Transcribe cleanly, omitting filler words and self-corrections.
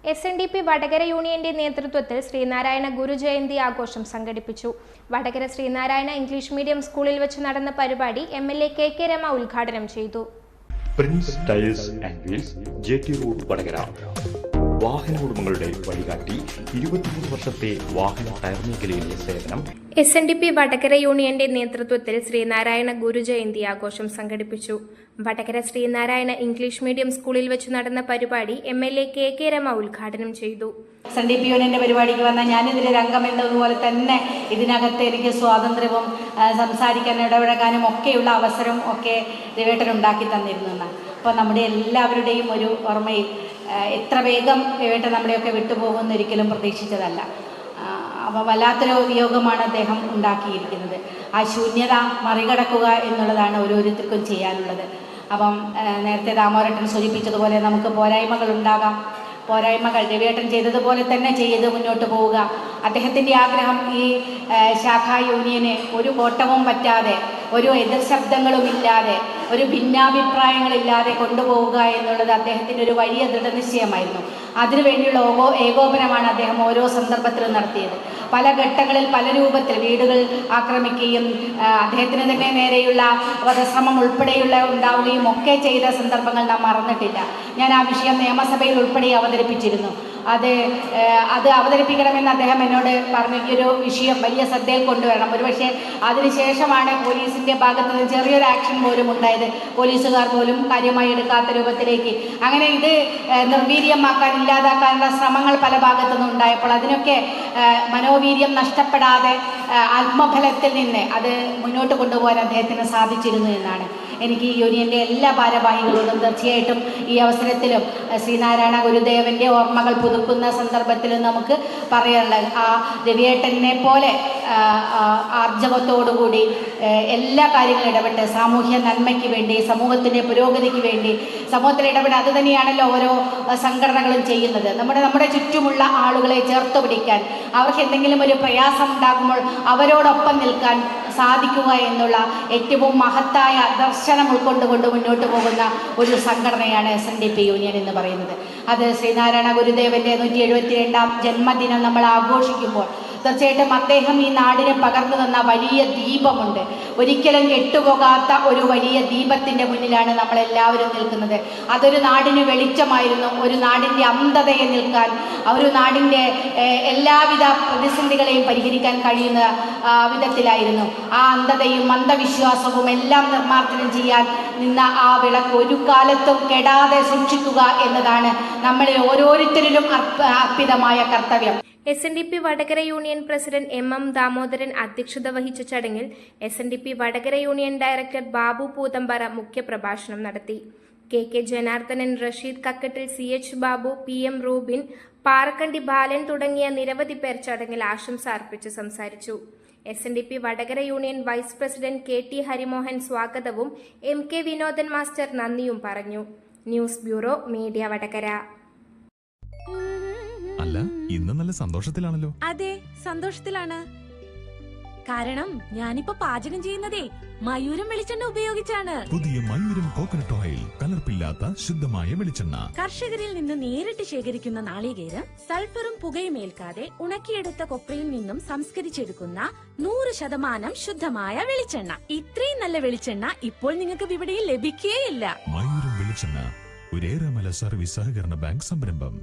SNDP Vadakara യൂണിയന്റെ നേതൃത്വത്തിൽ ശ്രീനാരായണ ഗുരുജയന്തി ആഘോഷം സംഘടിപ്പിച്ചു. വടകര ശ്രീനാരായണ ഇംഗ്ലീഷ് മീഡിയം സ്കൂളിൽ വെച്ച് നടന്ന പരിപാടി MLA KK രമ ഉദ്ഘാടനം ചെയ്തു. Prince tyres and wheels, JT road Vadakara. വാഹന ഉടമകളുടെ വഴികാട്ടി, 23 വർഷത്തെ വാഹന ടയർ മേഖലയിലെ സേവനം. SNDP വടകര യൂണിയന്റെ നേതൃത്വത്തിൽ ശ്രീനാരായണ ഗുരുജയന്തി ആഘോഷം സംഘടിപ്പിച്ചു. വടകര ശ്രീനാരായണ ഇംഗ്ലീഷ് മീഡിയം സ്കൂളിൽ വെച്ച് നടന്ന പരിപാടി MLA KK രമ ഉദ്ഘാടനം ചെയ്തു. SNDP യൂണിയന്റെ പരിപാടിക്ക് വന്ന ഞാനിതിൽ രംഗമെന്നതുപോലെ തന്നെ ഇതിനകത്ത് എനിക്ക് സ്വാതന്ത്ര്യവും സംസാരിക്കാനും ഇടപെടാനും ഒക്കെയുള്ള അവസരം ഒക്കെ രവേട്ടൻ ഉണ്ടാക്കി തന്നിരുന്നു. അപ്പോൾ നമ്മുടെ എല്ലാവരുടെയും ഒരു ഓർമ്മയിൽ എത്ര വേഗം രവേട്ടൻ നമ്മളെയൊക്കെ വിട്ടുപോകുമെന്ന് ഒരിക്കലും പ്രതീക്ഷിച്ചതല്ല. അപ്പോൾ വല്ലാത്തൊരു വിയോഗമാണ് അദ്ദേഹം ഉണ്ടാക്കിയിരിക്കുന്നത്. ആ ശൂന്യത മറികടക്കുക എന്നുള്ളതാണ് ഓരോരുത്തർക്കും ചെയ്യാനുള്ളത്. അപ്പം നേരത്തെ ദാമോദരൻ സൂചിപ്പിച്ചതുപോലെ നമുക്ക് പോരായ്മകൾ ഉണ്ടാകാം. പോരായ്മകൾ രവേട്ടൻ ചെയ്തതുപോലെ തന്നെ ചെയ്ത് മുന്നോട്ട് പോവുക. അദ്ദേഹത്തിൻ്റെ ആഗ്രഹം ഈ ശാഖാ യൂണിയനെ ഒരു കോട്ടവും പറ്റാതെ, ഒരു എതിർ ശബ്ദങ്ങളുമില്ലാതെ, ഒരു ഭിന്നാഭിപ്രായങ്ങളില്ലാതെ കൊണ്ടുപോവുക എന്നുള്ളത് അദ്ദേഹത്തിൻ്റെ ഒരു വലിയ ദൃഢനിശ്ചയമായിരുന്നു. അതിനുവേണ്ടിയുള്ള ഏകോപനമാണ് അദ്ദേഹം ഓരോ സന്ദർഭത്തിലും നടത്തിയത്. പല ഘട്ടങ്ങളിൽ പല രൂപത്തിൽ വീടുകൾ ആക്രമിക്കുകയും അദ്ദേഹത്തിന് തന്നെ നേരെയുള്ള വധശ്രമം ഉൾപ്പെടെയുള്ള ഉണ്ടാവുകയും ഒക്കെ ചെയ്ത സന്ദർഭങ്ങൾ നാം മറന്നിട്ടില്ല. ഞാൻ ആ വിഷയം നിയമസഭയിൽ ഉൾപ്പെടെ അവതരിപ്പിച്ചിരുന്നു. അത് അവതരിപ്പിക്കണമെന്ന് അദ്ദേഹം എന്നോട് പറഞ്ഞു. ഈ ഒരു വിഷയം വലിയ ശ്രദ്ധയിൽ കൊണ്ടുവരണം. ഒരുപക്ഷെ അതിനുശേഷമാണ് പോലീസിൻ്റെ ഭാഗത്ത് നിന്ന് ചെറിയൊരു ആക്ഷൻ പോലും ഉണ്ടായത്. പോലീസുകാർ പോലും കാര്യമായി എടുക്കാത്ത രൂപത്തിലേക്ക് അങ്ങനെ ഇത് നിർവീര്യമാക്കാൻ, ഇല്ലാതാക്കാനുള്ള ശ്രമങ്ങൾ പല ഭാഗത്തുനിന്നും ഉണ്ടായപ്പോൾ അതിനൊക്കെ മനോവീര്യം നഷ്ടപ്പെടാതെ ആത്മഫലത്തിൽ നിന്ന് അത് മുന്നോട്ട് കൊണ്ടുപോകാൻ അദ്ദേഹത്തിന് സാധിച്ചിരുന്നു എന്നാണ് എനിക്ക് ഈ യൂണിയൻ്റെ എല്ലാ ഭാരവാഹികളോടും തീർച്ചയായിട്ടും ഈ അവസരത്തിലും ശ്രീനാരായണ ഗുരുദേവൻ്റെ ഓർമ്മകൾ പുതുക്കുന്ന സന്ദർഭത്തിലും നമുക്ക് പറയാനുള്ളത്. ആ രവിയേട്ടനെ പോലെ ആർജവത്തോടുകൂടി എല്ലാ കാര്യങ്ങളും ഇടപെട്ട് സാമൂഹ്യ നന്മയ്ക്ക് വേണ്ടി, സമൂഹത്തിൻ്റെ പുരോഗതിക്ക് വേണ്ടി സമൂഹത്തിൽ ഇടപെട്ട് അത് തന്നെയാണല്ലോ ഓരോ സംഘടനകളും ചെയ്യുന്നത്. നമ്മുടെ ചുറ്റുമുള്ള ആളുകളെ ചേർത്ത് പിടിക്കാൻ, അവർക്ക് എന്തെങ്കിലും ഒരു പ്രയാസം ഉണ്ടാകുമ്പോൾ അവരോടൊപ്പം നിൽക്കാൻ സാധിക്കുക എന്നുള്ള ഏറ്റവും മഹത്തായ ദർശനം ഉൾക്കൊണ്ടുകൊണ്ട് മുന്നോട്ട് പോകുന്ന ഒരു സംഘടനയാണ് SNDP യൂണിയൻ എന്ന് പറയുന്നത്. അത് ശ്രീനാരായണ ഗുരുദേവൻ്റെ 172ാം ജന്മദിനം നമ്മൾ ആഘോഷിക്കുമ്പോൾ തീർച്ചയായിട്ടും അദ്ദേഹം ഈ നാടിനെ പകർന്നു തന്ന വലിയ ദീപമുണ്ട്. ഒരിക്കലും കെട്ടുപോകാത്ത ഒരു വലിയ ദീപത്തിൻ്റെ മുന്നിലാണ് നമ്മളെല്ലാവരും നിൽക്കുന്നത്. അതൊരു നാടിന് വെളിച്ചമായിരുന്നു. ഒരു നാടിൻ്റെ അന്ധതയെ നിൽക്കാൻ, ഒരു നാടിൻ്റെ എല്ലാവിധ പ്രതിസന്ധികളെയും പരിഹരിക്കാൻ കഴിയുന്ന വിധത്തിലായിരുന്നു. ആ അന്ധതയും അന്ധവിശ്വാസവും എല്ലാം നിർമ്മാർജ്ജനം ചെയ്യാൻ നിന്ന ആ വിളക്ക് ഒരു കാലത്തും കെടാതെ സൂക്ഷിക്കുക എന്നതാണ് നമ്മളിൽ ഓരോരുത്തരിലും അർപ്പിതമായ കർത്തവ്യം. SNDP Vadakara union president MM Damodaran അധ്യക്ഷത വഹിച്ച ചടങ്ങിൽ SNDP Vadakara union director Babu Poothampara മുഖ്യപ്രഭാഷണം നടത്തി. KK Janardhanan, Rasheed Kakkattil, CH Babu, PM Rubin, Parakkandi Balan തുടങ്ങിയ നിരവധി പേർ ചടങ്ങിൽ ആശംസ അർപ്പിച്ച് സംസാരിച്ചു. SNDP Vadakara union vice president KT Harimohan സ്വാഗതവും MK വിനോദൻ മാസ്റ്റർ നന്ദിയും പറഞ്ഞു. News bureau, media Vadakara. അല്ല, ഇന്ന് നല്ല സന്തോഷത്തിലാണല്ലോ. അതെ, സന്തോഷത്തിലാണ്. കാരണം ഞാനിപ്പോ പാചകം ചെയ്യുന്നതേ മയൂരം വെളിച്ചെണ്ണ ഉപയോഗിച്ചാണ്. പുതിയ മയൂരം കോക്കനട്ട് ഓയിൽ, കലർപ്പില്ലാത്ത ശുദ്ധമായ വെളിച്ചെണ്ണ. കർഷകരിൽ നിന്ന് നേരിട്ട് ശേഖരിക്കുന്ന നാളികേരം സൾഫറും പുകയും ഏൽക്കാതെ ഉണക്കിയെടുത്ത കൊപ്രയിൽ നിന്നും സംസ്കരിച്ചെടുക്കുന്ന 100% ശുദ്ധമായ വെളിച്ചെണ്ണ. ഇത്രയും നല്ല വെളിച്ചെണ്ണ ഇപ്പോൾ നിങ്ങൾക്ക് വിപണിയിൽ ലഭിക്കുകയില്ല. മയൂരം വെളിച്ചെണ്ണ, ഒരു ഏറെമല സർവീസ് സഹകരണ ബാങ്ക് സംരംഭം.